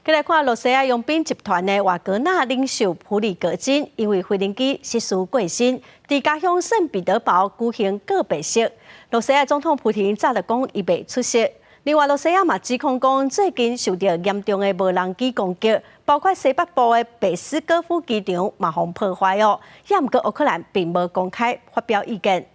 再来看，罗西亚佣兵集团的瓦格纳领袖普里格金，因为飞行机失事过身，在家乡圣彼得堡举行告别式。罗西亚总统普廷早就讲伊袂出席。另外，罗西亚嘛指控讲，最近受到严重的无人机攻击，包括西北部的贝斯戈夫机场嘛互破坏哦。也毋过乌克兰并无公开发表意见。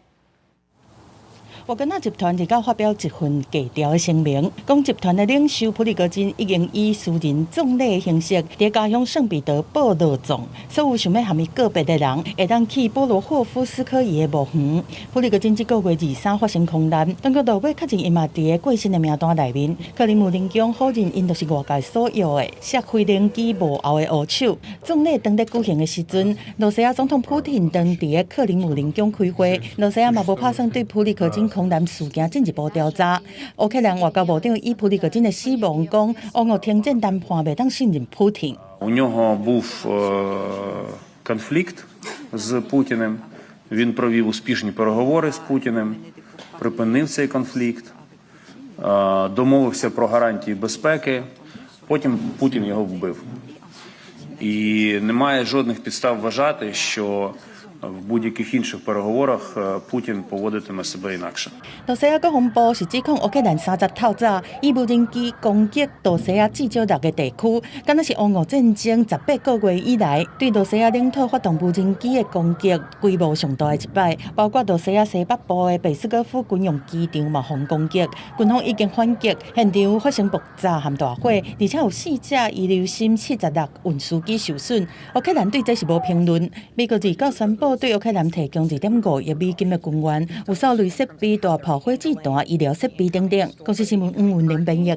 瓦格纳集团日前发表一份低调的声明，讲集团的领袖普里戈金已经以私人葬礼的形式在家乡圣彼得堡落葬，所有想要和伊告别的人会当去波罗霍夫斯克伊的墓园。普里戈金这个月23发生空难，当局落尾确认伊嘛伫个过身的名单内面。克林姆林宫否认因就是外界所有的设飞行机幕后的黑手。葬礼当在举行的时阵，罗西亚总统普廷当伫个克林姆林宫开会，罗西亚嘛无打算对普里戈金空难事件进一步调查。乌克兰外交部长以普里戈金的死亡讲，俄俄停战谈判袂当信任普廷。У нього був конфлікт з Путіним. Він провів успішні переговори з Путіним, припинив цей конфлікт, домовився про гарантії безпеки. Потім Путін його вбив. І немає жодних підстав вважати, що в будь-яких інших переговорах Путін поводитиме себе інакше. 罗西亚国防部是指控乌克兰30透早以无人机攻击罗西亚至少6个地区，敢若是俄俄战争18个月以来对罗西亚领土发动无人机的攻击规模上大的一摆，包括罗西亚西北部的贝斯戈夫军用机场嘛互攻击，军方已经反击，现场发生爆炸和大火，而且有4架遗留心76运输机受损。乌克兰对这是无评论。美国日告宣布对乌克兰提供2.5亿美金的军援，有扫雷设备、大炮火子弹、医疗设备等等。公司新闻黄文玲编译。